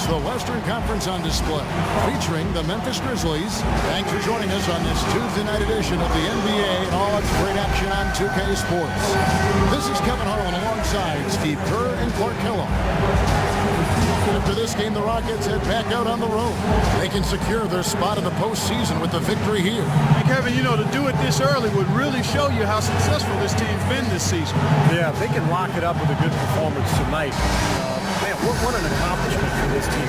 the Western Conference on display, featuring the Memphis Grizzlies. Thanks for joining us on this Tuesday night edition of the NBA and all its great action on 2K Sports. This is Kevin Harlan alongside Steve Kerr and Clark Kellogg. After this game, the Rockets head back out on the road. They can secure their spot in the postseason with the victory here. And Kevin, you know, to do it this early would really show you how successful this team's been this season. Yeah, if they can lock it up with a good performance tonight, man, what an accomplishment for this team.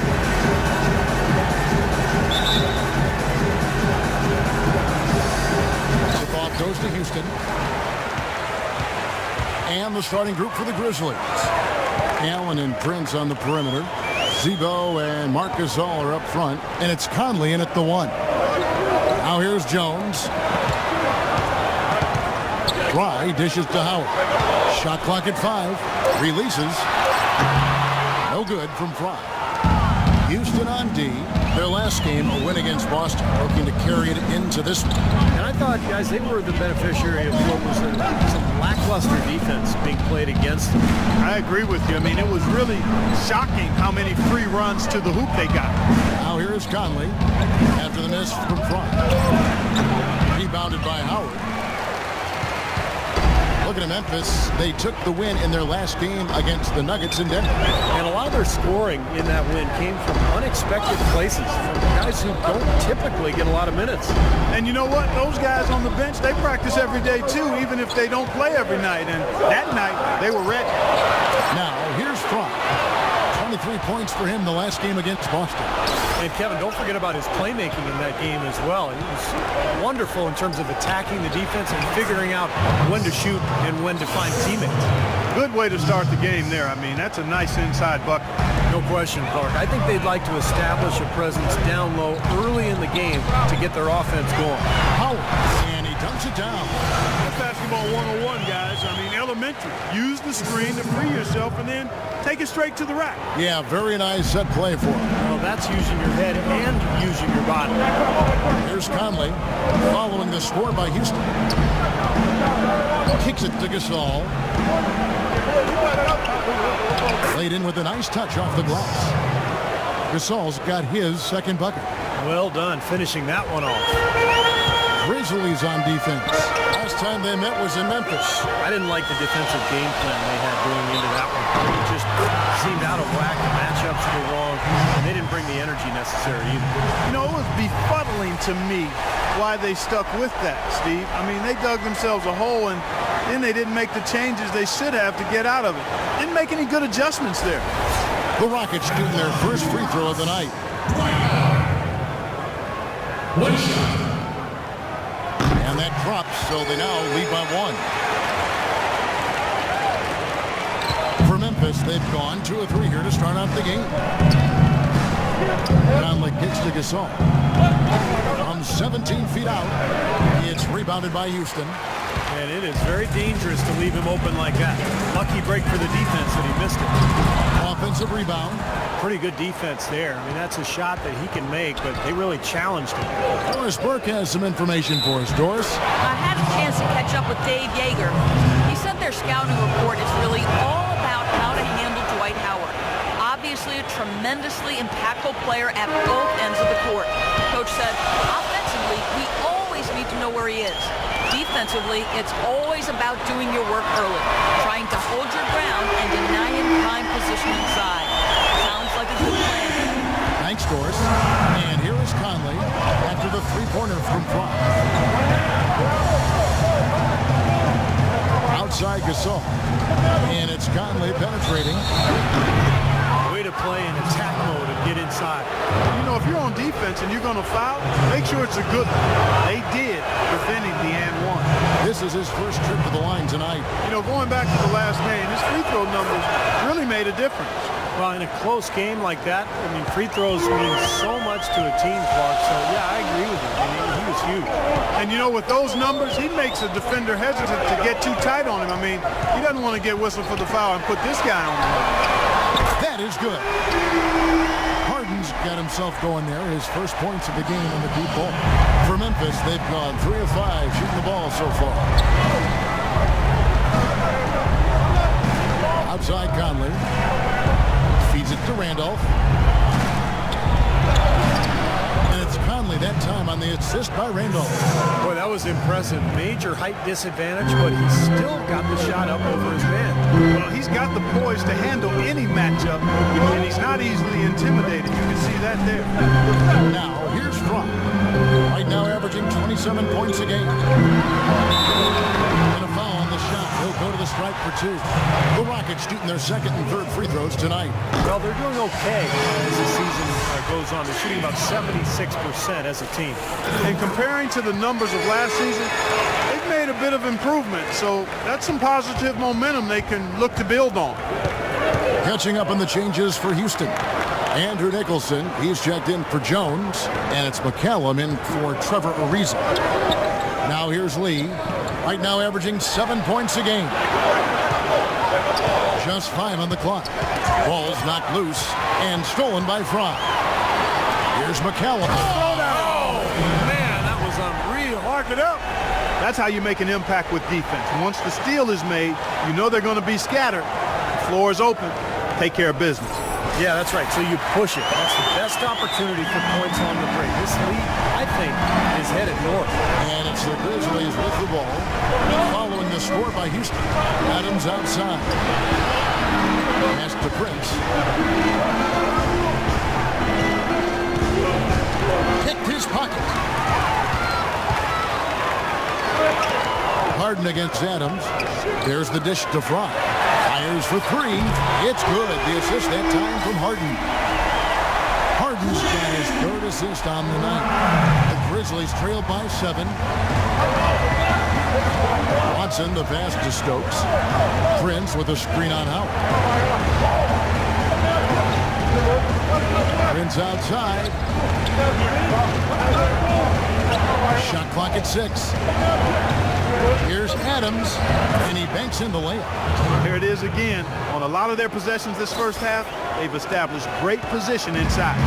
The ball goes to Houston. And the starting group for the Grizzlies. Allen and Prince on the perimeter. Zebo and Marc Gasol are up front. And it's Conley in at the 1. Now here's Jones. Fry dishes to Howard. Shot clock at 5. Releases. No good from Fry. Houston on D. Their last game, a win against Boston, looking to carry it into this one. And I thought, guys, they were the beneficiary of what was some lackluster defense being played against them. I agree with you. I mean, it was really shocking how many free runs to the hoop they got. Now here's Conley after the miss from Fry. Rebounded by Howard. Looking at Memphis, they took the win in their last game against the Nuggets in Denver. And a lot of their scoring in that win came from unexpected places, from guys who don't typically get a lot of minutes. And you know what? Those guys on the bench, they practice every day too, even if they don't play every night. And that night, they were ready. Now, here's Fry. 23 points for him the last game against Boston. And Kevin, don't forget about his playmaking in that game as well. He was wonderful in terms of attacking the defense and figuring out when to shoot and when to find teammates. Good way to start the game there. I mean, that's a nice inside bucket. No question, Clark. I think they'd like to establish a presence down low early in the game to get their offense going. Howard, and he dumps it down. That's basketball 101, guys. I mean, elementary. Use the screen to free yourself and then take it straight to the rack. Yeah, very nice set play for him. Well, that's using your head and using your body. Here's Conley following the score by Houston. Kicks it to Gasol. Laid in with a nice touch off the glass. Gasol's got his second bucket. Well done, finishing that one off. Grizzlies on defense. Last time they met was in Memphis. I didn't like the defensive game plan they had going into that one. It just seemed out of whack. The matchups were wrong, and they didn't bring the energy necessary either. You know, it was befuddling to me why they stuck with that, Steve. I mean, they dug themselves a hole, and then they didn't make the changes they should have to get out of it. Didn't make any good adjustments there. The Rockets shooting their first free throw of the night. And that drops, so they now lead by 1. For Memphis, they've gone 2 of 3 here to start off the game. Conley kicks to Gasol. From 17 feet out, it's rebounded by Houston. And it is very dangerous to leave him open like that. Lucky break for the defense that he missed it. Offensive rebound. Pretty good defense there. I mean, that's a shot that he can make, but they really challenged him. Doris Burke has some information for us. Doris? I had a chance to catch up with Dave Yeager. He said their scouting report is really all about how to handle Dwight Howard. Obviously a tremendously impactful player at both ends of the court. Coach said, offensively, we always need to know where he is. Defensively, it's always about doing your work early, trying to hold your ground and deny him prime position inside. Sounds like a good plan. Thanks, Doris. And here is Conley after the three-pointer from Fry. Outside Gasol. And it's Conley penetrating. Way to play in attack mode and get inside. You know, if you're on defense and you're going to foul, make sure it's a good one. They did, preventing the and one. This is his first trip to the line tonight. You know, going back to the last game, his free throw numbers really made a difference. Well, in a close game like that, I mean, free throws mean so much to a team, Clark. So, yeah, I agree with you. I mean, he was huge. And, you know, with those numbers, he makes a defender hesitant to get too tight on him. I mean, he doesn't want to get whistled for the foul and put this guy on him. That is good. Harden's got himself going there. His first points of the game on the deep ball. For Memphis, they've gone 3 of 5 shooting the ball so far. Outside Conley. Feeds it to Randolph. Conley that time on the assist by Randolph. Boy, that was impressive. Major height disadvantage, but he still got the shot up over his man. Well, he's got the poise to handle any matchup, and he's not easily intimidated. You can see that there. Now, here's Fromm. Right now averaging 27 points a game. And a foul on the shot. He'll go to the stripe for 2. The Rockets shooting their second and third free throws tonight. Well, they're doing okay as the season goes on. They're shooting about 76% as a team. And comparing to the numbers of last season, they've made a bit of improvement. So that's some positive momentum they can look to build on. Catching up on the changes for Houston. Andrew Nicholson, he's checked in for Jones, and it's McCallum in for Trevor Ariza. Now here's Lee, right now averaging 7 points a game. Just 5 on the clock. Ball's knocked loose and stolen by Fry. Here's McCallum. Oh, man, that was unreal. Mark it up. That's how you make an impact with defense. Once the steal is made, you know they're going to be scattered. The floor is open. Take care of business. Yeah, that's right. So you push it. That's the best opportunity for points on the break. This lead, I think, is headed north. And it's the Grizzlies with the ball. Following the score by Houston. Adams outside. Pass to Prince. Kicked his pocket. Harden against Adams. There's the dish to Fry. Fires for 3. It's good. The assist that time from Harden. Harden's got his 3rd assist on the night. The Grizzlies trail by 7. Watson, the pass to Stokes. Prince with a screen on Howard. Prince outside. Shot clock at 6. Here's Adams, and he banks in the layup. Here it is again. On a lot of their possessions this first half, they've established great position inside.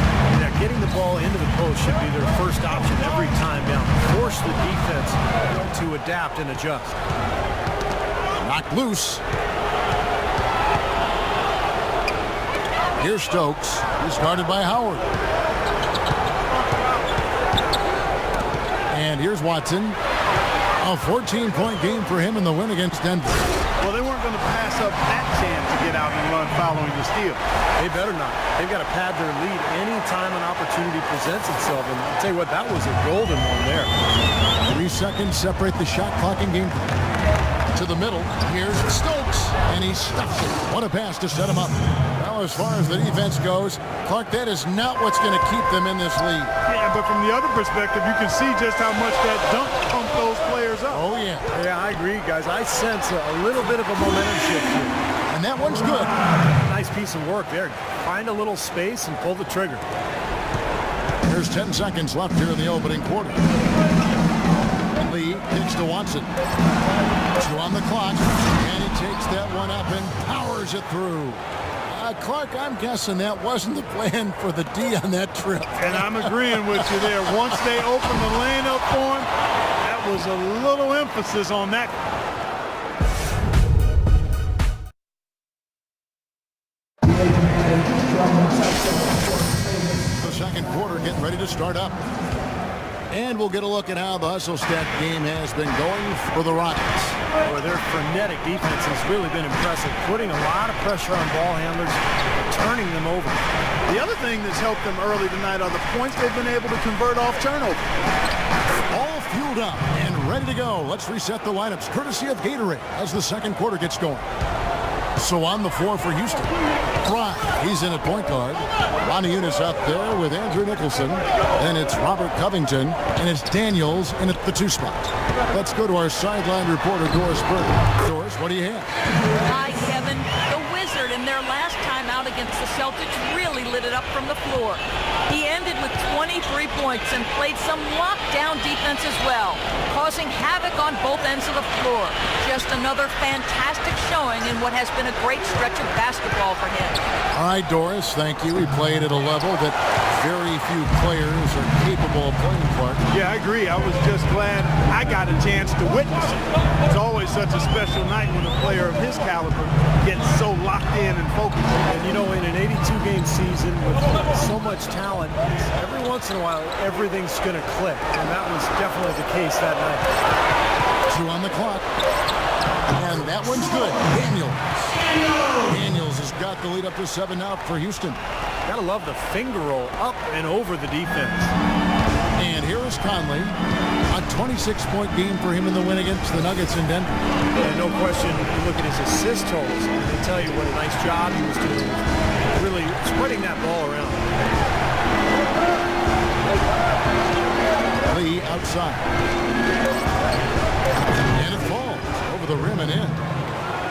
Yeah, getting the ball into the post should be their first option every time down. Force the defense to adapt and adjust. Knocked loose. Here's Stokes. He's guarded by Howard. And here's Watson. A 14-point game for him in the win against Denver. Well, they weren't going to pass up that chance to get out and run following the steal. They better not. They've got to pad their lead anytime an opportunity presents itself. And I'll tell you what, that was a golden one there. 3 seconds separate the shot clock and game. To the middle, here's Stokes, and he stuffs it. What a pass to set him up. Well, as far as the defense goes, Clark, that is not what's going to keep them in this league. Yeah, but from the other perspective, you can see just how much that dunk pumped those players up. Oh, yeah. Yeah, I agree, guys. I sense a little bit of a momentum shift here. And that one's good. Nice piece of work there. Find a little space and pull the trigger. There's 10 seconds left here in the opening quarter. Lee kicks to Watson. 2 on the clock, and he takes that one up and powers it through. Clark, I'm guessing that wasn't the plan for the D on that trip. And I'm agreeing with you there. Once they opened the lane up for him, that was a little emphasis on that. The second quarter getting ready to start up. And we'll get a look at how the hustle stat game has been going for the Rockets. Boy, their frenetic defense has really been impressive, putting a lot of pressure on ball handlers, turning them over. The other thing that's helped them early tonight are the points they've been able to convert off turnover. All fueled up and ready to go. Let's reset the lineups, courtesy of Gatorade, as the second quarter gets going. So on the floor for Houston, Fry, he's in at point guard. Lonnie Eunice out there with Andrew Nicholson. Then it's Robert Covington, and it's Daniels in at the 2 spot. Let's go to our sideline reporter, Doris Burton. Doris, what do you have? Hi, Kevin. The Wizard in their last time out against the Celtics really lit it up from the floor. He ended with 23 points and played some lockdown defense as well, causing havoc on both ends of the floor. Just another fantastic showing in what has been a great stretch of basketball for him. All right, Doris, thank you. He played at a level that Very few players are capable of playing Clark. Yeah, I agree. I was just glad I got a chance to witness it. It's always such a special night when a player of his caliber gets so locked in and focused. And you know, in an 82-game season with so much talent, every once in a while, everything's going to click. And that was definitely the case that night. 2 on the clock. And that one's good. Daniels has got the lead up to 7 now for Houston. Gotta love the finger roll up and over the defense. And here is Conley. A 26-point game for him in the win against the Nuggets in Denver. Yeah, no question. You look at his assist totals, and they tell you what a nice job he was doing. Really spreading that ball around. Lee outside. And it falls over the rim and in.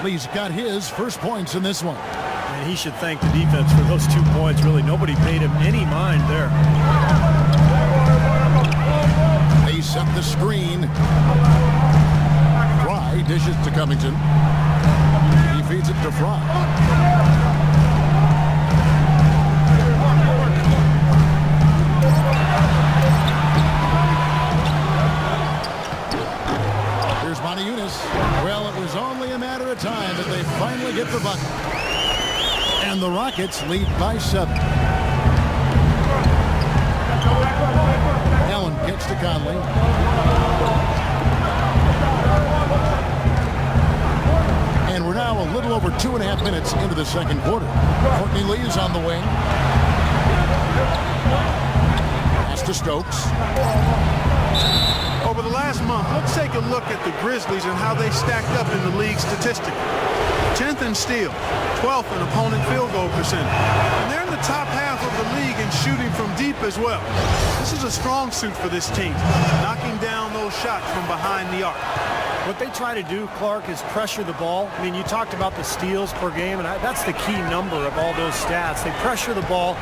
Lee's got his first points in this one. And he should thank the defense for those 2 points. Really, nobody paid him any mind there. They set the screen. Fry dishes to Covington. He feeds it to Fry. Here's Montejunas. Well, it was only a matter of time that they finally get the bucket. And the Rockets lead by 7. Allen gets to Conley. And we're now a little over 2.5 minutes into the second quarter. Courtney Lee is on the wing. Pass to Stokes. Over the last month, let's take a look at the Grizzlies and how they stacked up in the league statistically. 10th in steal, 12th in opponent field goal percentage. And they're in the top half of the league in shooting from deep as well. This is a strong suit for this team, knocking down those shots from behind the arc. What they try to do, Clark, is pressure the ball. I mean, you talked about the steals per game, and that's the key number of all those stats. They pressure the ball.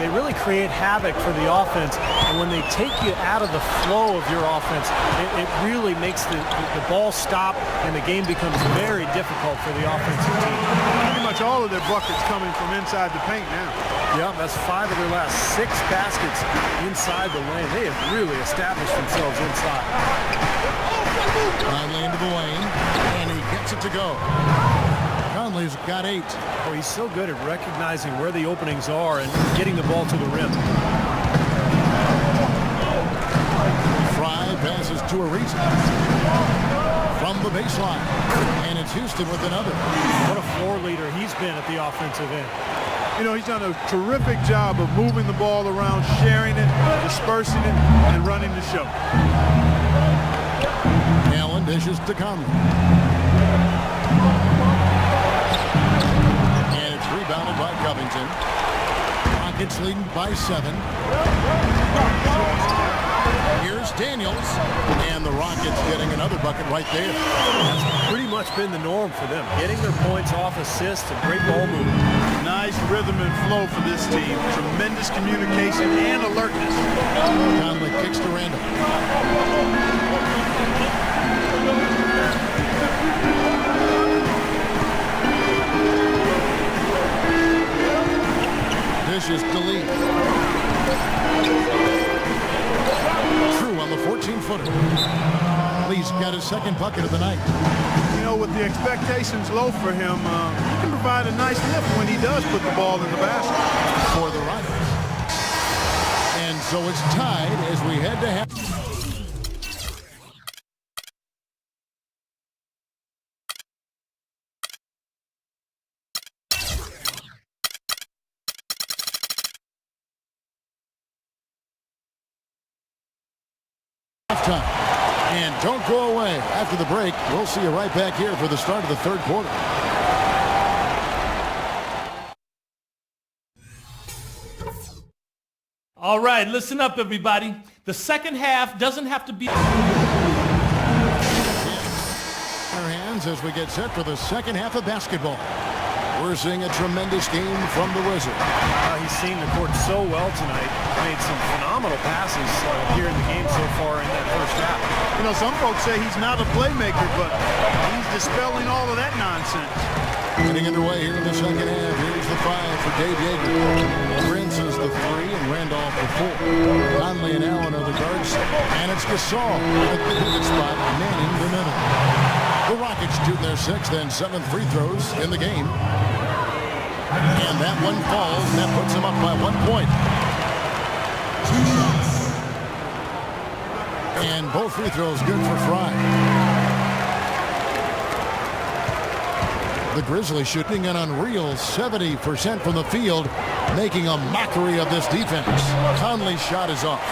They really create havoc for the offense. And when they take you out of the flow of your offense, it really makes the ball stop, and the game becomes very difficult for the offensive team. Pretty much all of their buckets coming from inside the paint now. Yeah, that's 5 of their last 6 baskets inside the lane. They have really established themselves inside. Conley into the lane, and he gets it to go. Conley's got 8. Oh, he's so good at recognizing where the openings are and getting the ball to the rim. Fry passes to Ariza from the baseline, and it's Houston with another. What a floor leader he's been at the offensive end. You know, he's done a terrific job of moving the ball around, sharing it, dispersing it, and running the show. Allen dishes to Conley. And it's rebounded by Covington. Rockets leading by 7. Here's Daniels. And the Rockets getting another bucket right there. That's pretty much been the norm for them. Getting their points off assists and great ball movement. Nice rhythm and flow for this team. Tremendous communication and alertness. Conley kicks to Randall. Dishes to Lee. True on the 14-footer. Lee's got his second bucket of the night. You know, with the expectations low for him, he can provide a nice lift when he does put the ball in the basket. For the Rockets. And so it's tied as we head to half. Halftime. And don't go away. After the break, we'll see you right back here for the start of the third quarter. All right, listen up, everybody. The second half doesn't have to be... Our hands as we get set for the second half of basketball. We're seeing a tremendous game from the Wizard. He's seen the court so well tonight. Made some phenomenal passes here in the game so far in that first half. You know, some folks say he's not a playmaker, but he's dispelling all of that nonsense. Getting underway here in the second half. Here's the 5 for Dave Yeager. Prince is the 3 and Randolph the 4. Conley and Allen are the guards. And it's Gasol at the pivot spot, manning the middle. The Rockets shooting their 6th and 7th free throws in the game. And that one falls. That puts them up by 1 point. And both free throws good for Fry. The Grizzlies shooting an unreal 70% from the field, making a mockery of this defense. Conley's shot is off.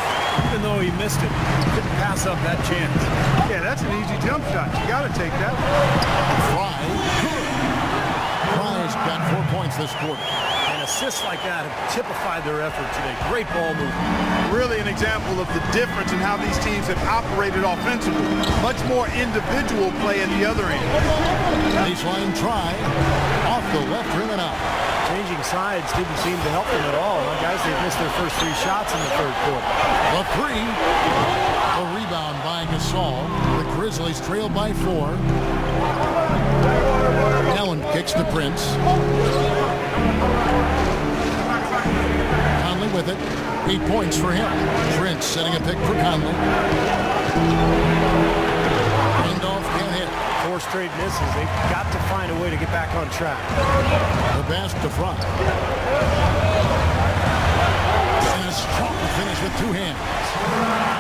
Even though he missed it, he couldn't pass up that chance. Yeah, that's an easy jump shot. You got to take that. Fry, good. Fry's got 4 points this quarter. And assists like that have typified their effort today. Great ball movement. Really an example of the difference in how these teams have operated offensively. Much more individual play at the other end. Baseline try, off the left rim and out. Changing sides didn't seem to help them at all. Guys, they've missed their first 3 shots in the 3rd quarter. The 3, a rebound by Gasol. The Grizzlies trail by 4. Allen kicks to Prince. Conley with it. 8 points for him. Prince setting a pick for Conley. Randolph can't hit. 4 straight misses. They've got to find a way to get back on track. The pass to Fry. And a strong finish with 2 hands.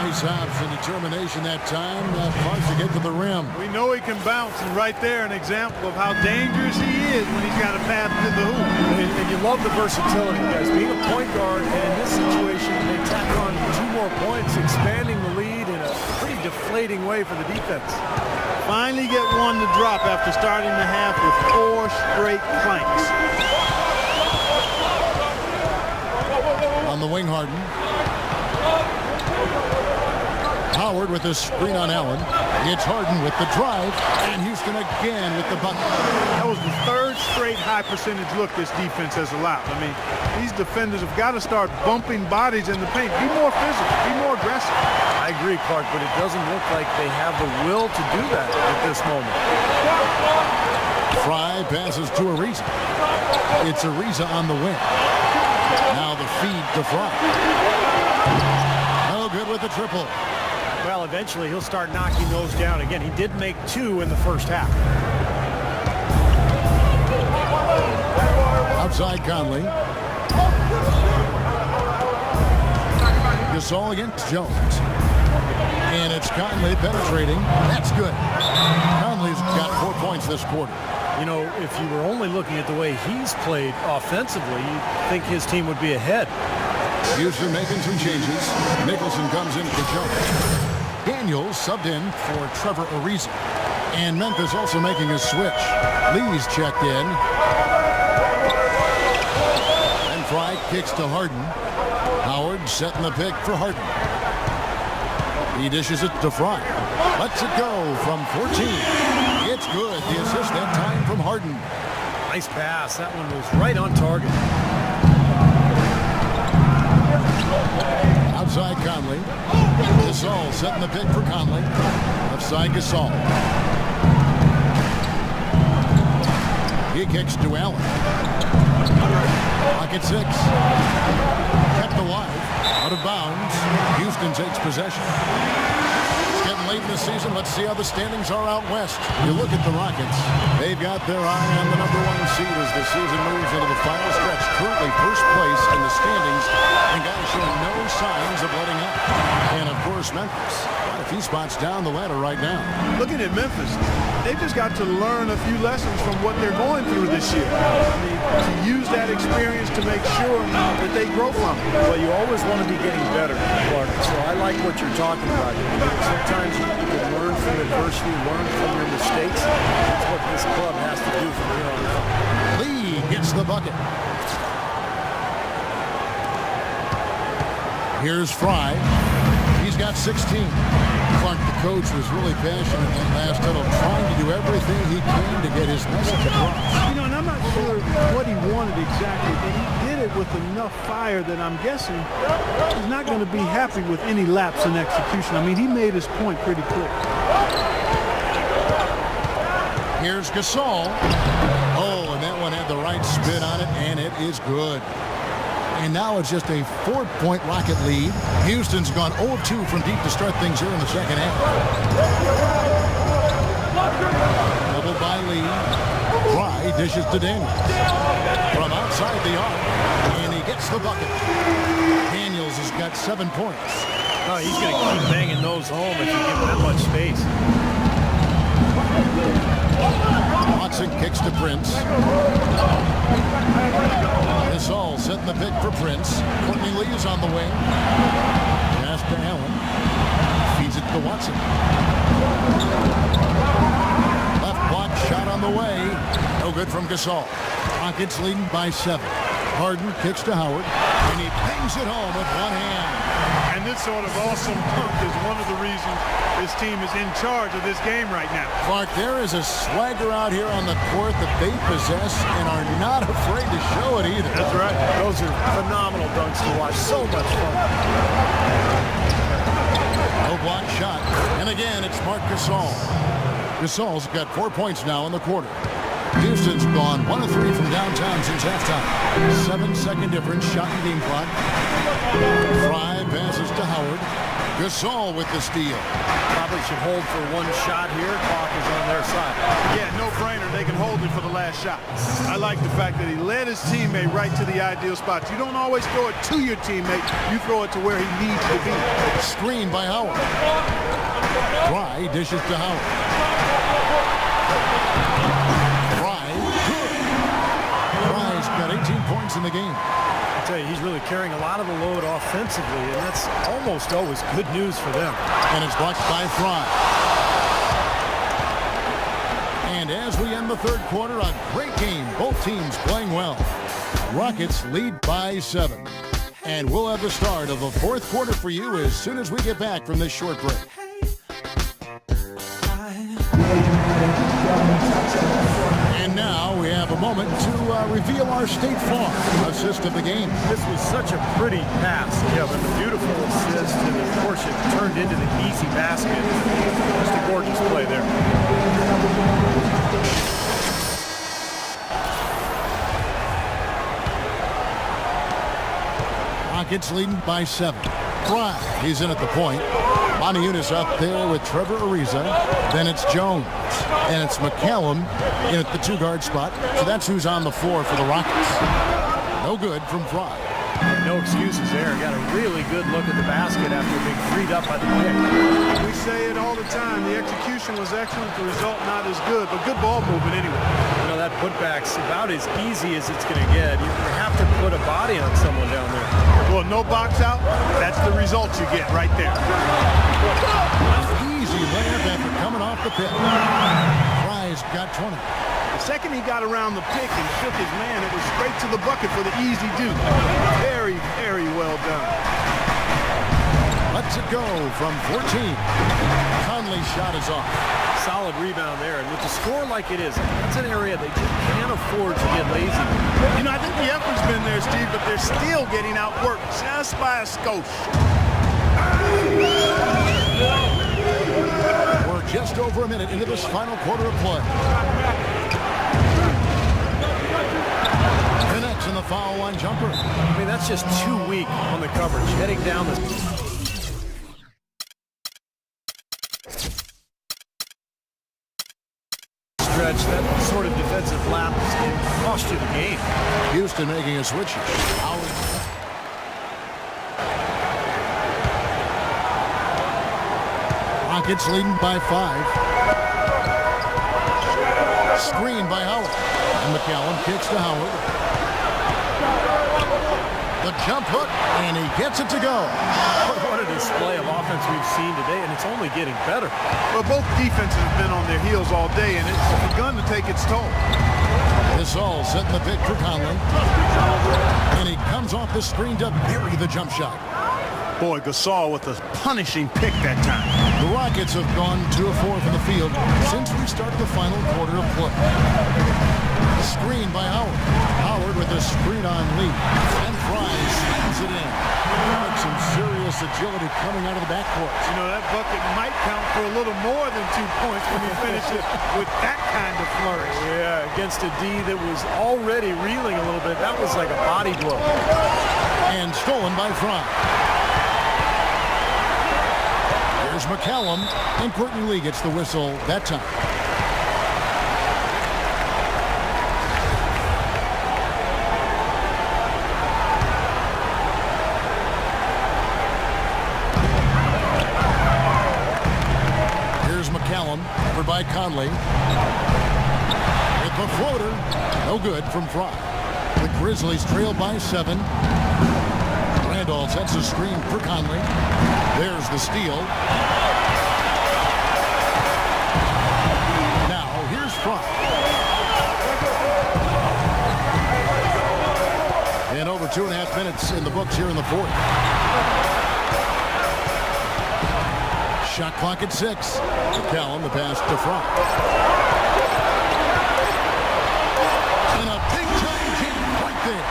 Nice hops and determination that time. Far to get to the rim. We know he can bounce, and right there an example of how dangerous he is when he's got a path to the hoop. And you love the versatility, guys. Being a point guard, and in this situation, they tack on 2 more points, expanding the lead in a pretty deflating way for the defense. Finally get one to drop after starting the half with 4 straight planks. On the wing, Harden. Howard with a screen on Allen. It's Harden with the drive, and Houston again with the bucket. That was the 3rd straight high percentage look this defense has allowed. I mean, these defenders have got to start bumping bodies in the paint. Be more physical, be more aggressive. I agree, Clark, but it doesn't look like they have the will to do that at this moment. Fry passes to Ariza. It's Ariza on the wing. Now the feed to Fry. No good with the triple. Well, eventually he'll start knocking those down again. He did make 2 in the first half. Outside Conley. Gasol against Jones. And it's Conley penetrating. That's good. Conley's got 4 points this quarter. You know, if you were only looking at the way he's played offensively, you'd think his team would be ahead. Houston making some changes. Nicholson comes in for Jones. Daniels subbed in for Trevor Ariza. And Memphis also making a switch. Lee's checked in. And Fry kicks to Harden. Howard setting the pick for Harden. He dishes it to Fry. Lets it go from 14. It's good. The assist that time from Harden. Nice pass. That one was right on target. Outside Conley. Gasol setting the pick for Conley. Left side Gasol. He kicks to Allen. Pocket 6. Kept alive. Out of bounds. Houston takes possession. It's getting late in the season. Let's see how the standings are out west. You look at the Rockets. They've got their eye on the number 1 seed as the season moves into the final stretch. Currently first place in the standings. And guys showing no signs of letting up. And of course Memphis. Quite a few spots down the ladder right now. Looking at Memphis, they've just got to learn a few lessons from what they're going through this year. I mean, to use that experience to make sure that they grow from it. Well, you always want to be getting better, Clark. So I like what you're talking about. Sometimes you can learn from adversity, learn from your mistakes. That's what this club has to do from here on out. Lee gets the bucket. Here's Fry. He's got 16. Clark, the coach, was really passionate in that last huddle, trying to do everything he can to get his message across. You know, and I'm not sure what he wanted exactly, but he did it with enough fire that I'm guessing he's not going to be happy with any lapse in execution. I mean, he made his point pretty clear. Here's Gasol. Oh, and that one had the right spin on it, and it is good. And now it's just a 4-point Rocket lead. Houston's gone 0 of 2 from deep to start things here in the second half. Doubled by Lee. Fry dishes to Daniels. From outside the arc, and he gets the bucket. Daniels has got 7 points. Oh, he's going to keep banging those home if you give him that much space. Watson kicks to Prince. Gasol setting the pick for Prince. Courtney Lee is on the wing. Pass to Allen. Feeds it to Watson. Left block shot on the way. No good from Gasol. Rockets leading by 7. Harden kicks to Howard, and he bangs it home with one hand. And this sort of awesome dunk is one of the reasons this team is in charge of this game right now. Clark, there is a swagger out here on the court that they possess and are not afraid to show it either. That's right. Those are phenomenal dunks to watch. So much fun. No block shot. And again, it's Marc Gasol. Gasol's got 4 points now in the quarter. Houston's gone 1 of 3 from downtown since halftime. 7-second difference, shot and game clock. Fry passes to Howard. Gasol with the steal. Probably should hold for one shot here. Clock is on their side. Yeah, no brainer. They can hold it for the last shot. I like the fact that he led his teammate right to the ideal spot. You don't always throw it to your teammate. You throw it to where he needs to be. Screen by Howard. Fry dishes to Howard. Got 18 points in the game. I tell you, he's really carrying a lot of the load offensively, and that's almost always good news for them. And it's blocked by Fry. And as we end the third quarter, a great game. Both teams playing well. Rockets lead by 7. And we'll have the start of the fourth quarter for you as soon as we get back from this short break. And now we have a moment to reveal our State Farm assist of the game. This was such a pretty pass, Kevin. A beautiful assist, and of course it turned into the easy basket. Just a gorgeous play there. Rockets leading by 7. Fry, he's in at the point. Monty Eunice up there with Trevor Ariza. Then it's Jones. And it's McCallum in at the 2-guard spot. So that's who's on the floor for the Rockets. No good from Fry. No excuses there. Got a really good look at the basket after being freed up by the pick. We say it all the time. The execution was excellent. The result not as good, but good ball movement anyway. You know, that putback's about as easy as it's going to get. You have to put a body on someone down there. Well, no box out. That's the result you get right there. Easy layup after coming off the pick. Fry's got 20. The second he got around the pick and shook his man, it was straight to the bucket for the easy do. Very, very well done. Lets it go from 14. Conley's shot is off. Solid rebound there. And with the score like it is, that's an area they just can't afford to get lazy. You know, I think the effort's been there, Steve, but they're still getting outworked just by a skosh. We're just over a minute into this final quarter of play. Connects in the foul line jumper. I mean, that's just too weak on the coverage. Heading down the stretch, that sort of defensive lapse can cost you the game. Houston making a switch. Rockets leading by 5. Screen by Howard. And McCallum kicks to Howard. The jump hook, and he gets it to go. What a display of offense we've seen today, and it's only getting better. Well, both defenses have been on their heels all day, and it's begun to take its toll. Gasol setting the pick for Conley. And he comes off the screen to bury the jump shot. Boy, Gasol with a punishing pick that time. The Rockets have gone 2 of 4 from the field since we started the final quarter of play. Screen by Howard. Howard with a screen on Lee. And Fry slams it in. Like some serious agility coming out of the backcourt. You know, that bucket might count for a little more than 2 points when you finish it with that kind of flourish. Yeah, against a D that was already reeling a little bit. That was like a body blow. And stolen by Fry. Here's McCallum, and Courtney Lee gets the whistle that time. Here's McCallum, covered by Conley. With the floater, no good from Fry. The Grizzlies trail by 7. Randall sets a screen for Conley. There's the steal. Now here's Fry. And over 2.5 minutes in the books here in the fourth. Shot clock at 6. McCallum, the pass to Fry. And a big-time jam right there.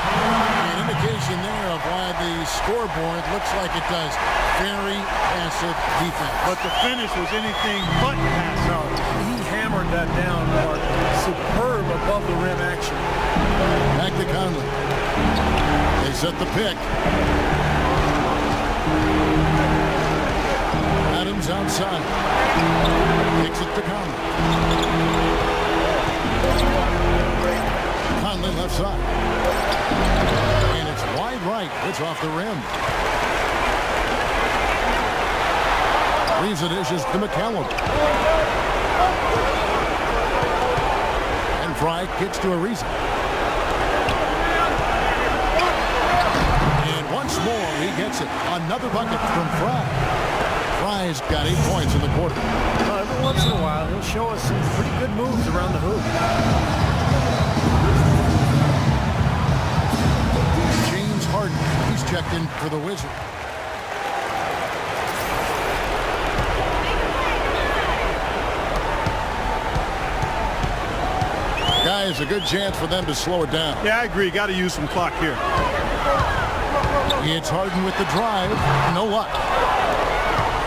An indication there of why the scoreboard looks like it does. Very passive defense. But the finish was anything but passive. He hammered that down, Mark. Superb above the rim action. Back to Conley. They set the pick. Adams outside. Kicks it to Conley. Conley left side. And it's wide right. It's off the rim. Leaves the dishes to McCallum. And Fry kicks to Ariza. And once more, he gets it. Another bucket from Fry. Fry's got 8 points in the quarter. Well, every once in a while, he'll show us some pretty good moves around the hoop. James Harden, he's checked in for the Wizards. Guys, a good chance for them to slow it down. Yeah, I agree. Got to use some clock here. It's Harden with the drive. No luck.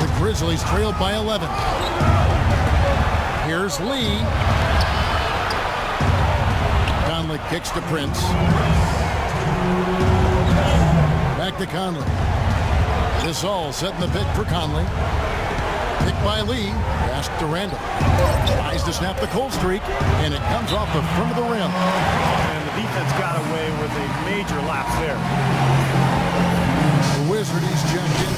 The Grizzlies trailed by 11. Here's Lee. Conley kicks to Prince. Back to Conley. Gasol setting the pick for Conley. Pick by Lee. Pass to Randall. Tries to snap the cold streak, and it comes off the front of the rim. And the defense got away with a major lapse there. The Wizards checked in.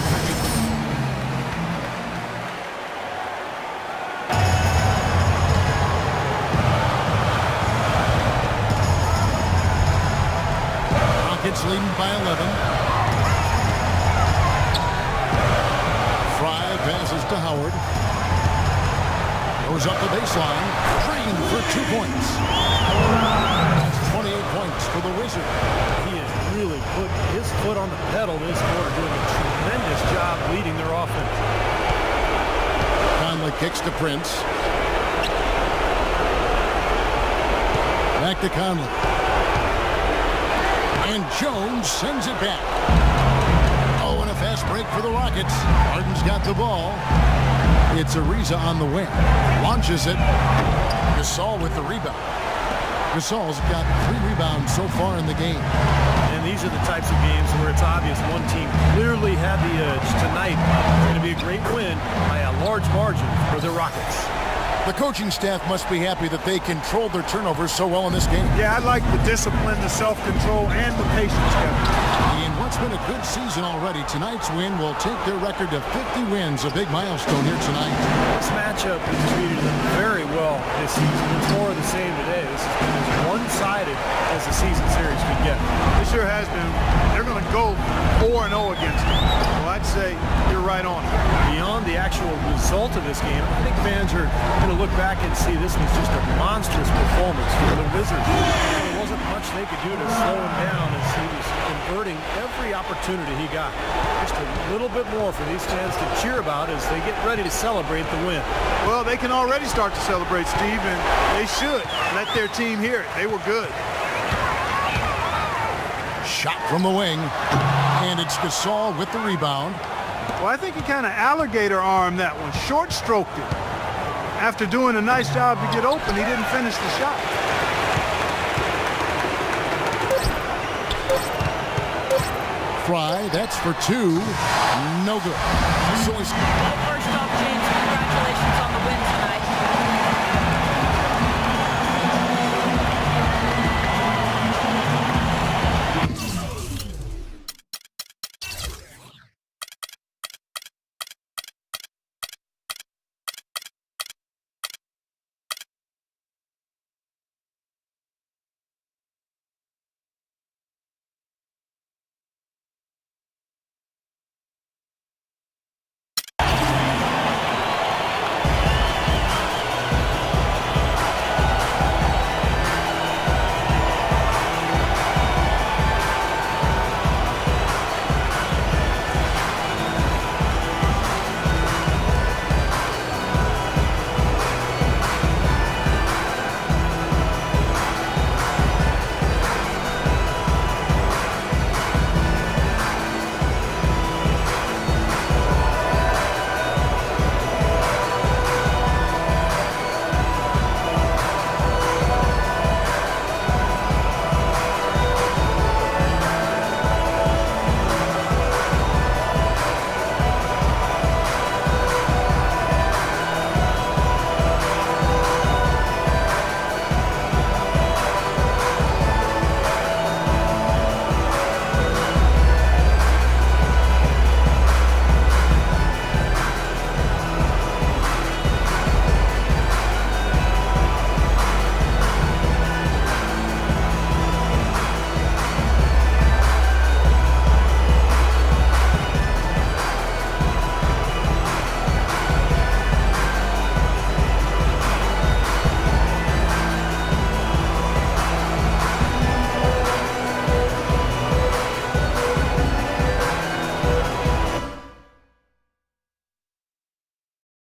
Rockets leading by 11. Fry passes to Howard. Goes up the baseline. Green for 2 points. That's 28 points for the Wizards. He has really put his foot on the pedal this quarter, doing a tremendous job leading their offense. Conley kicks to Prince. Back to Conley. And Jones sends it back. Oh, and a fast break for the Rockets. Harden's got the ball. It's Ariza on the wing. Launches it. Gasol with the rebound. Gasol's got 3 rebounds so far in the game. And these are the types of games where it's obvious one team clearly had the edge. Tonight, it's going to be a great win by a large margin for the Rockets. The coaching staff must be happy that they controlled their turnovers so well in this game. Yeah, I like the discipline, the self-control, and the patience, Kevin. In what's been a good season already, tonight's win will take their record to 50 wins, a big milestone here tonight. This matchup has treated them very well this season. It's more of the same today. This has been as one-sided as the season series could get. This sure has been. They're going to go 4-0 against them. Well, I'd say you're right on. Beyond the actual result of this game, I think fans are going to look back and see this was just a monstrous performance from the Wizards. There wasn't much they could do to slow him down as he was converting every opportunity he got. Just a little bit more for these fans to cheer about as they get ready to celebrate the win. Well, they can already start to celebrate, Steve, and they should let their team hear it. They were good. Shot from the wing, and it's Gasol with the rebound. Well, I think he kind of alligator armed that one, short stroked it. After doing a nice job to get open, he didn't finish the shot. Fry, that's for two. No good. So he's Well, first off, James, congratulations on the win